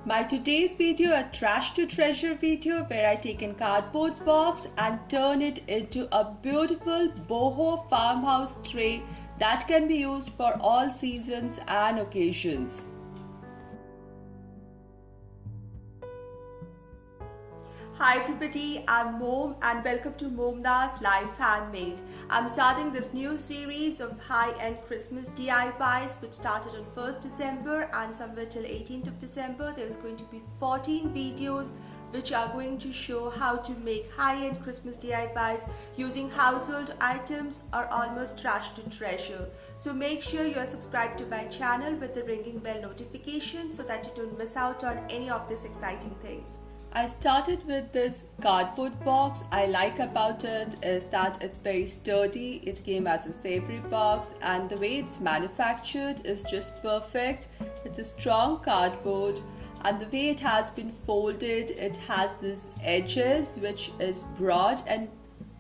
My today's video, a trash to treasure video where I take a cardboard box and turn it into a beautiful boho farmhouse tray that can be used for all seasons and occasions. Hi everybody, I'm Mom and welcome to Momna's Life Handmade. I'm starting this new series of high-end Christmas DIYs which started on 1st December and somewhere till 18th of December. There's going to be 14 videos which are going to show how to make high-end Christmas DIYs using household items or almost trash to treasure. So make sure you're subscribed to my channel with the ringing bell notification so that you don't miss out on any of these exciting things. I started with this cardboard box. I like about it is that it's very sturdy. It came as a savory box and the way it's manufactured is just perfect. It's a strong cardboard and the way it has been folded, it has these edges which is broad, and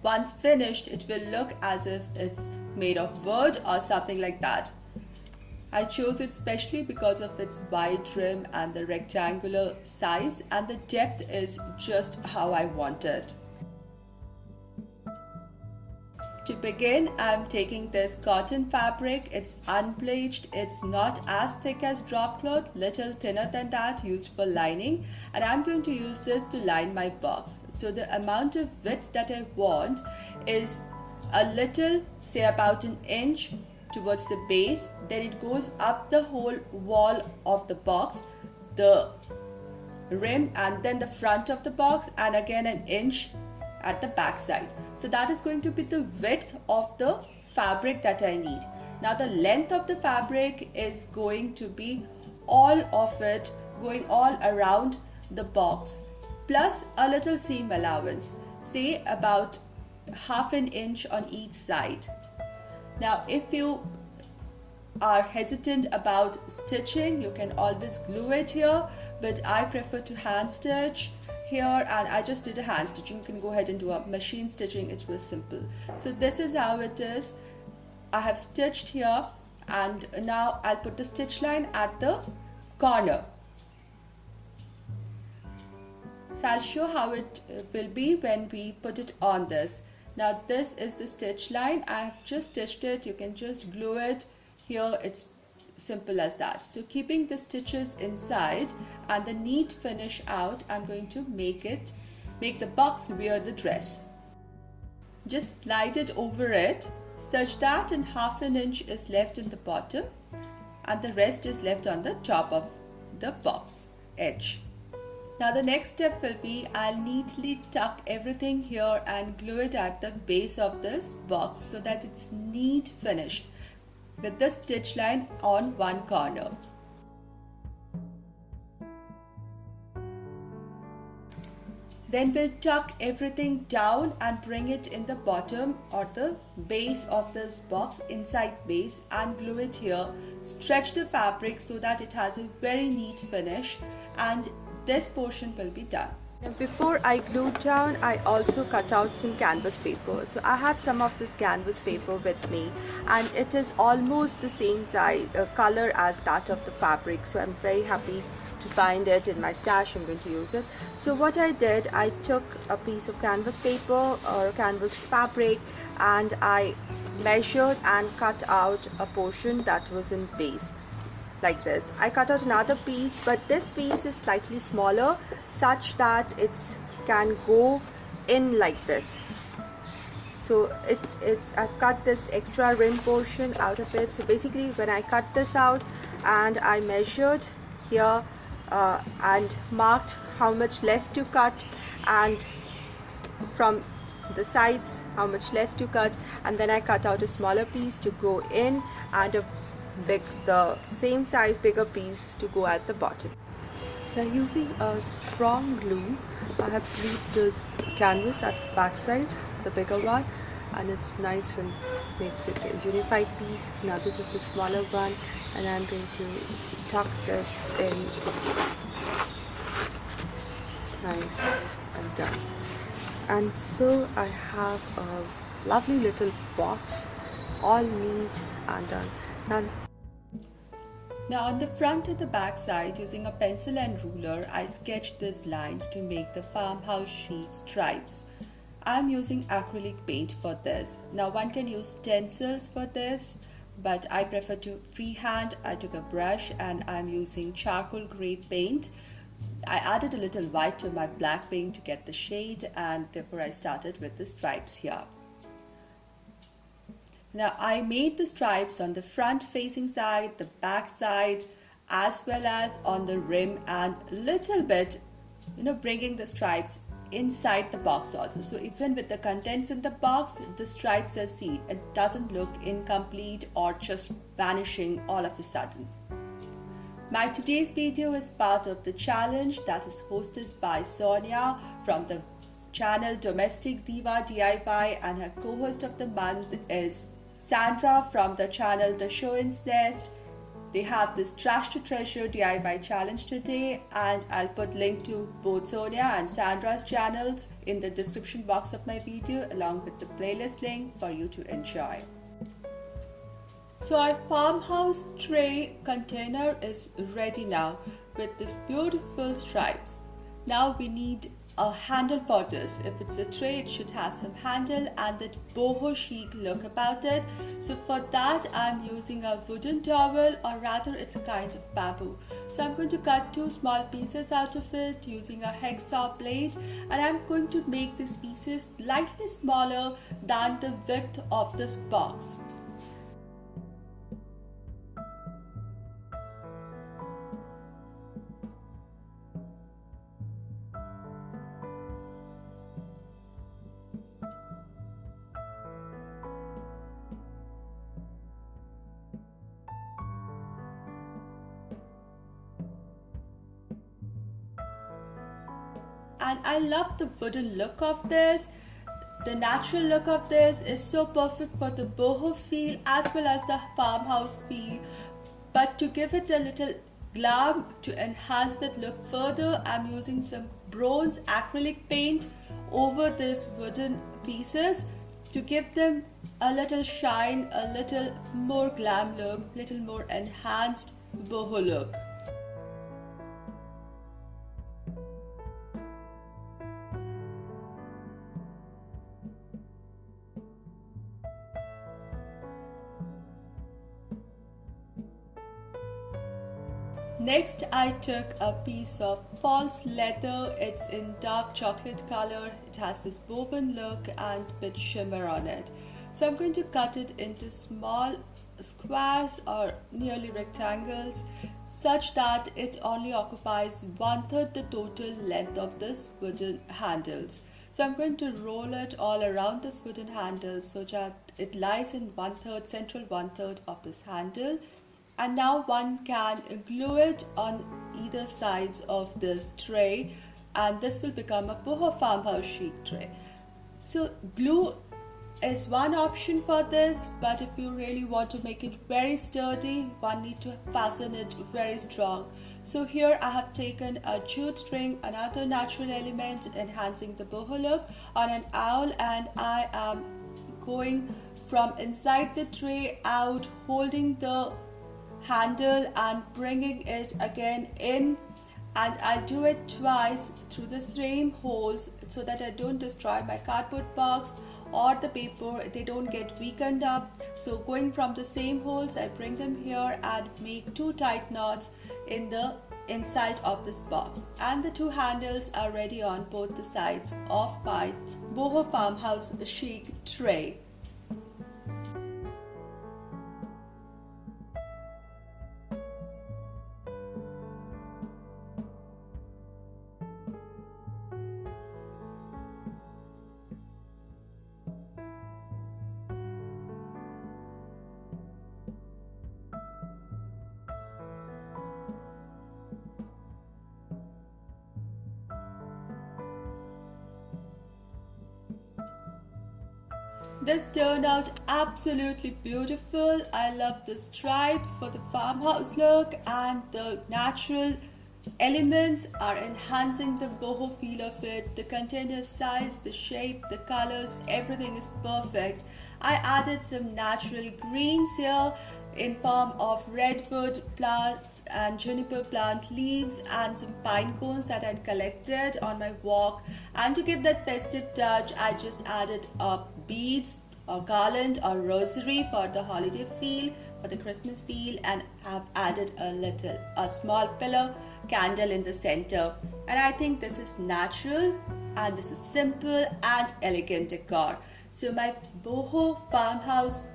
once finished it will look as if it's made of wood or something like that. I chose it specially because of its wide rim and the rectangular size, and the depth is just how I want it. To begin, I'm taking this cotton fabric. It's unbleached, it's not as thick as drop cloth, little thinner than that, used for lining, and I'm going to use this to line my box. So the amount of width that I want is a little, say about an inch towards the base, then it goes up the whole wall of the box, the rim, and then the front of the box, and again an inch at the back side. So that is going to be the width of the fabric that I need. Now the length of the fabric is going to be all of it going all around the box, plus a little seam allowance, say about half an inch on each side. Now if you are hesitant about stitching, you can always glue it here, but I prefer to hand stitch here, and I just did a hand stitching. You can go ahead and do a machine stitching, it was simple. So this is how it is. I have stitched here and now I'll put the stitch line at the corner. So I'll show how it will be when we put it on this. Now this is the stitch line. I have just stitched it. You can just glue it. Here it's simple as that. So keeping the stitches inside and the neat finish out, I'm going to make the box wear the dress. Just slide it over it such that in half an inch is left in the bottom and the rest is left on the top of the box edge. Now the next step will be I'll neatly tuck everything here and glue it at the base of this box so that it's neat finished with the stitch line on one corner. Then we'll tuck everything down and bring it in the bottom or the base of this box, inside base, and glue it here. Stretch the fabric so that it has a very neat finish, and this portion will be done. And before I glued down, I also cut out some canvas paper. So I had some of this canvas paper with me and it is almost the same size, color as that of the fabric. So I'm very happy to find it in my stash. I'm going to use it. So what I did, I took a piece of canvas paper or canvas fabric and I measured and cut out a portion that was in base. Like this. I cut out another piece, but this piece is slightly smaller such that it can go in like this. So I've cut this extra rim portion out of it. So basically when I cut this out and I measured here and marked how much less to cut, and from the sides how much less to cut, and then I cut out a smaller piece to go in and the same size bigger piece to go at the bottom. Now using a strong glue, I have glued this canvas at the back side, the bigger one, and it's nice and makes it a unified piece. Now this is the smaller one and I'm going to tuck this in. Nice and done. And so I have a lovely little box, all neat and done. Now Now on the front and the back side, using a pencil and ruler, I sketched these lines to make the farmhouse chic stripes. I'm using acrylic paint for this. Now one can use stencils for this, but I prefer to freehand. I took a brush and I'm using charcoal gray paint. I added a little white to my black paint to get the shade, and therefore I started with the stripes here. Now I made the stripes on the front facing side, the back side, as well as on the rim, and little bit, bringing the stripes inside the box also. So even with the contents in the box, the stripes are seen. It doesn't look incomplete or just vanishing all of a sudden. My today's video is part of the challenge that is hosted by Sonia from the channel Domestic Diva DIY, and her co-host of the month is Sandra from the channel The Show-Ins Nest. They have this Trash to Treasure DIY challenge today, and I'll put link to both Sonia and Sandra's channels in the description box of my video, along with the playlist link for you to enjoy. So our farmhouse tray container is ready now with this beautiful stripes. Now we need a handle for this. If it's a tray, it should have some handle and that boho chic look about it. So for that, I'm using a wooden dowel, or rather it's a kind of bamboo. So I'm going to cut 2 small pieces out of it using a hacksaw blade, and I'm going to make these pieces slightly smaller than the width of this box. And I love the wooden look of this. The natural look of this is so perfect for the boho feel as well as the farmhouse feel. But to give it a little glam, to enhance that look further, I'm using some bronze acrylic paint over these wooden pieces to give them a little shine, a little more glam look, little more enhanced boho look. Next, I took a piece of false leather. It's in dark chocolate color. It has this woven look and bit shimmer on it. So I'm going to cut it into small squares or nearly rectangles, such that it only occupies 1/3 the total length of this wooden handles. So I'm going to roll it all around this wooden handle so that it lies in 1/3, central 1/3 of this handle. And now one can glue it on either sides of this tray, and this will become a boho farmhouse chic tray. So glue is one option for this, but if you really want to make it very sturdy, one need to fasten it very strong. So here I have taken a jute string, another natural element enhancing the boho look, on an owl, and I am going from inside the tray out, holding the handle and bringing it again in, and I'll do it twice through the same holes so that I don't destroy my cardboard box or the paper, they don't get weakened up. So going from the same holes, I bring them here and make 2 tight knots in the inside of this box, and the 2 handles are ready on both the sides of my boho farmhouse chic tray. This turned out absolutely beautiful. I love the stripes for the farmhouse look, and the natural elements are enhancing the boho feel of it. The container size, the shape, the colors, everything is perfect. I added some natural greens here. in form of redwood plants and juniper plant leaves and some pine cones that I collected on my walk. And to give that festive touch, I just added beads, a garland, or rosary for the holiday feel, for the Christmas feel, and have added a small pillar candle in the center. And I think this is natural and this is simple and elegant decor. So my boho farmhouse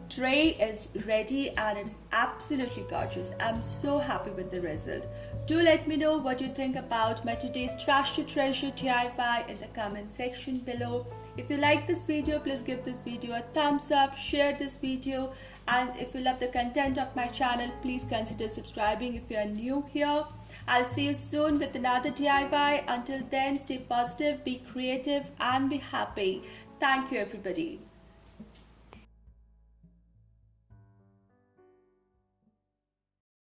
tray is ready and it's absolutely gorgeous. I'm so happy with the result. Do let me know what you think about my today's trash to treasure DIY in the comment section below. If you like this video, please give this video a thumbs up, share this video, and if you love the content of my channel, please consider subscribing if you are new here. I'll see you soon with another DIY. Until then, stay positive, be creative, and be happy. Thank you, everybody.